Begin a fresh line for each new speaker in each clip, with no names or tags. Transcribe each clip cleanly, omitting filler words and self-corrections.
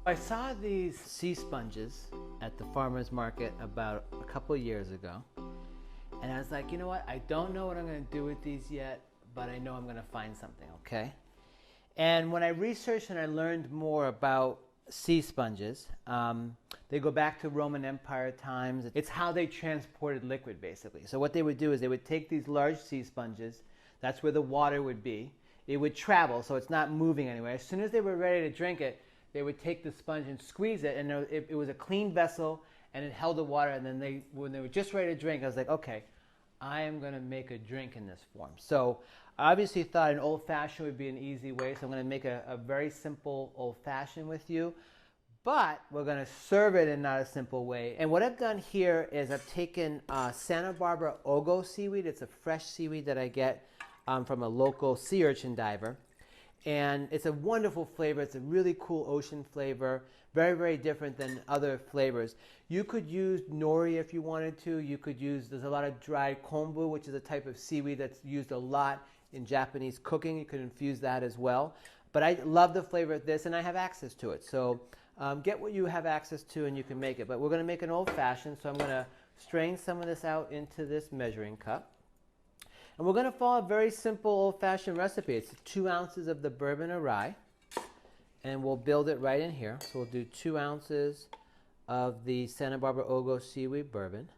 I saw these sea sponges at the farmer's market about a couple years ago, and I was like, you know what? I don't know what I'm going to do with these yet, but I know I'm going to find something, okay? And when I researched and I learned more about sea sponges, they go back to Roman Empire times. It's how they transported liquid, basically. So what they would do is they would take these large sea sponges, that's where the water would be. It would travel, so it's not moving anywhere. As soon as they were ready to drink it, they would take the sponge and squeeze it, and it was a clean vessel, and it held the water, and then when they were just ready to drink, I was like, okay, I am going to make a drink in this form. So I obviously thought an old-fashioned would be an easy way, so I'm going to make a very simple old-fashioned with you, but we're going to serve it in not a simple way. And what I've done here is I've taken Santa Barbara Ogo Seaweed. It's a fresh seaweed that I get from a local sea urchin diver. And it's a wonderful flavor. It's a really cool ocean flavor. Very, very different than other flavors. You could use nori if you wanted to. You could use, there's a lot of dried kombu, which is a type of seaweed that's used a lot in Japanese cooking. You could infuse that as well. But I love the flavor of this, and I have access to it. So get what you have access to, and you can make it. But we're going to make an old-fashioned, so I'm going to strain some of this out into this measuring cup. And we're going to follow a very simple old-fashioned recipe. It's 2 ounces of the bourbon or rye, and we'll build it right in here. So we'll do 2 ounces of the Santa Barbara Ogo Seaweed bourbon.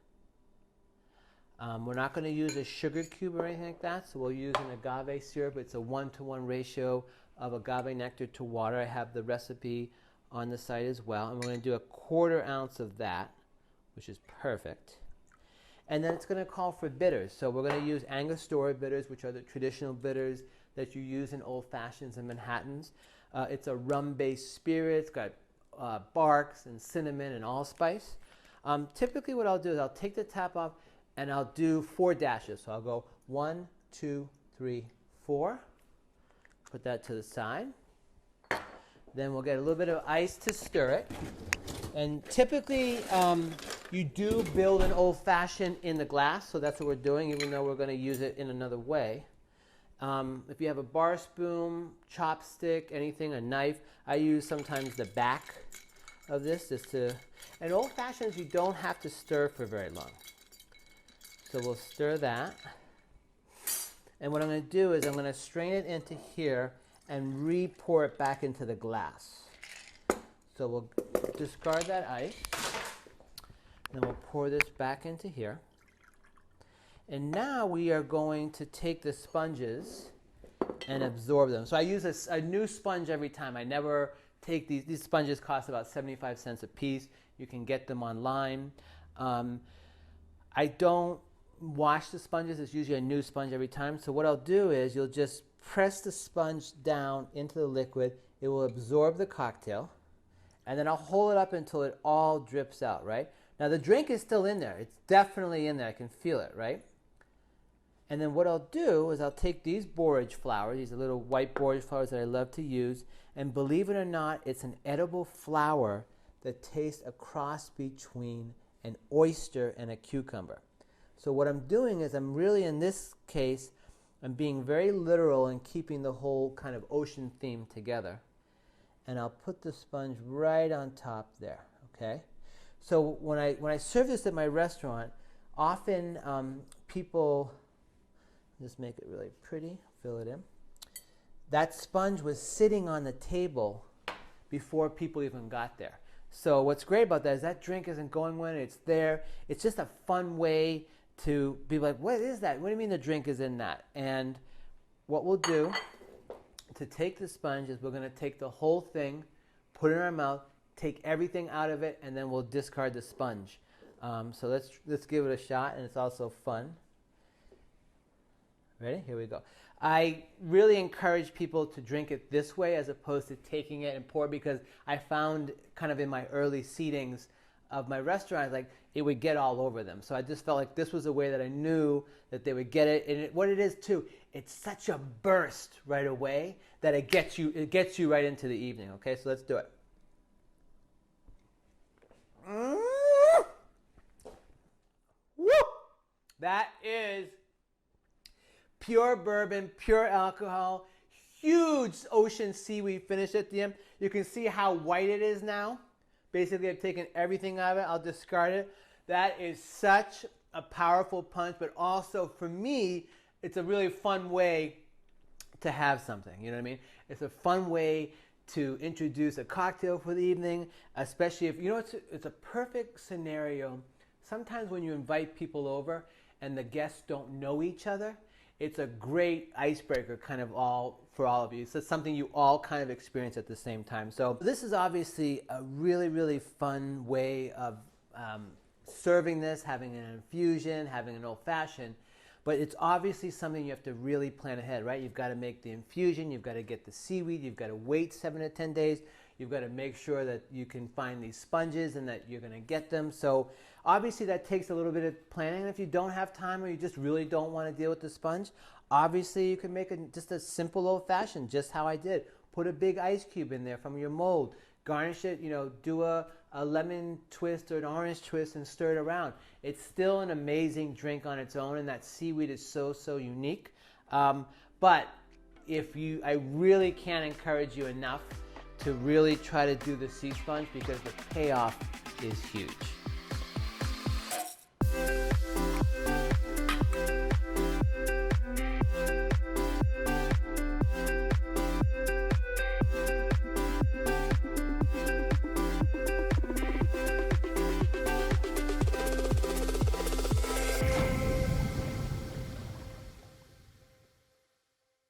We're not going to use a sugar cube or anything like that, so we'll use an agave syrup. It's a 1-to-1 ratio of agave nectar to water. I have the recipe on the site as well. And we're going to do a 1/4 ounce of that, which is perfect. And then it's going to call for bitters. So we're going to use Angostura bitters, which are the traditional bitters that you use in Old Fashions and Manhattans. It's a rum-based spirit. It's got barks and cinnamon and allspice. Typically what I'll do is I'll take the top off and I'll do 4 dashes. So I'll go 1, 2, 3, 4. Put that to the side. Then we'll get a little bit of ice to stir it. And typically, you do build an old-fashioned in the glass, so that's what we're doing, even though we're going to use it in another way. If you have a bar spoon, chopstick, anything, a knife, I use sometimes the back of this just to... And old-fashions, you don't have to stir for very long. So we'll stir that. And what I'm going to do is I'm going to strain it into here and re-pour it back into the glass. So we'll discard that ice. Then we'll pour this back into here. And now we are going to take the sponges and absorb them. So I use a new sponge every time. I never take these. These sponges cost about 75 cents a piece. You can get them online. I don't wash the sponges. It's usually a new sponge every time. So what I'll do is you'll just press the sponge down into the liquid. It will absorb the cocktail. And then I'll hold it up until it all drips out, right? Now the drink is still in there. It's definitely in there. I can feel it, right? And then what I'll do is I'll take these borage flowers, these little white borage flowers that I love to use, and believe it or not, it's an edible flower that tastes a cross between an oyster and a cucumber. So what I'm doing is I'm really, in this case, I'm being very literal and keeping the whole kind of ocean theme together. And I'll put the sponge right on top there, okay? So when I serve this at my restaurant, often people, just make it really pretty, fill it in. That sponge was sitting on the table before people even got there. So what's great about that is that drink isn't going when it's there. It's just a fun way to be like, what is that? What do you mean the drink is in that? And what we'll do to take the sponge is we're going to take the whole thing, put it in our mouth, take everything out of it, and then we'll discard the sponge. So let's give it a shot, and it's also fun. Ready? Here we go. I really encourage people to drink it this way as opposed to taking it and pour, because I found kind of in my early seedings of my restaurant, like it would get all over them. So I just felt like this was a way that I knew that they would get it. And what it is too, it's such a burst right away that it gets you right into the evening. Okay, so let's do it. Woo! That is pure bourbon, pure alcohol, huge ocean seaweed finish at the end. You can see how white it is now. Basically, I've taken everything out of it. I'll discard it. That is such a powerful punch, but also for me, it's a really fun way to have something. You know what I mean? It's a fun way to introduce a cocktail for the evening, especially if, you know, it's a perfect scenario. Sometimes when you invite people over and the guests don't know each other, it's a great icebreaker kind of for all of you. So it's something you all kind of experience at the same time. So this is obviously a really, really fun way of serving this, having an infusion, having an old-fashioned. But it's obviously something you have to really plan ahead, right? You've got to make the infusion, you've got to get the seaweed, you've got to wait 7 to 10 days, you've got to make sure that you can find these sponges and that you're going to get them. So obviously that takes a little bit of planning. And if you don't have time or you just really don't want to deal with the sponge, obviously you can make just a simple old-fashioned, just how I did. Put a big ice cube in there from your mold. Garnish it, you know, do a lemon twist or an orange twist and stir it around. It's still an amazing drink on its own, and that seaweed is so, so unique. But I really can't encourage you enough to really try to do the sea sponge because the payoff is huge.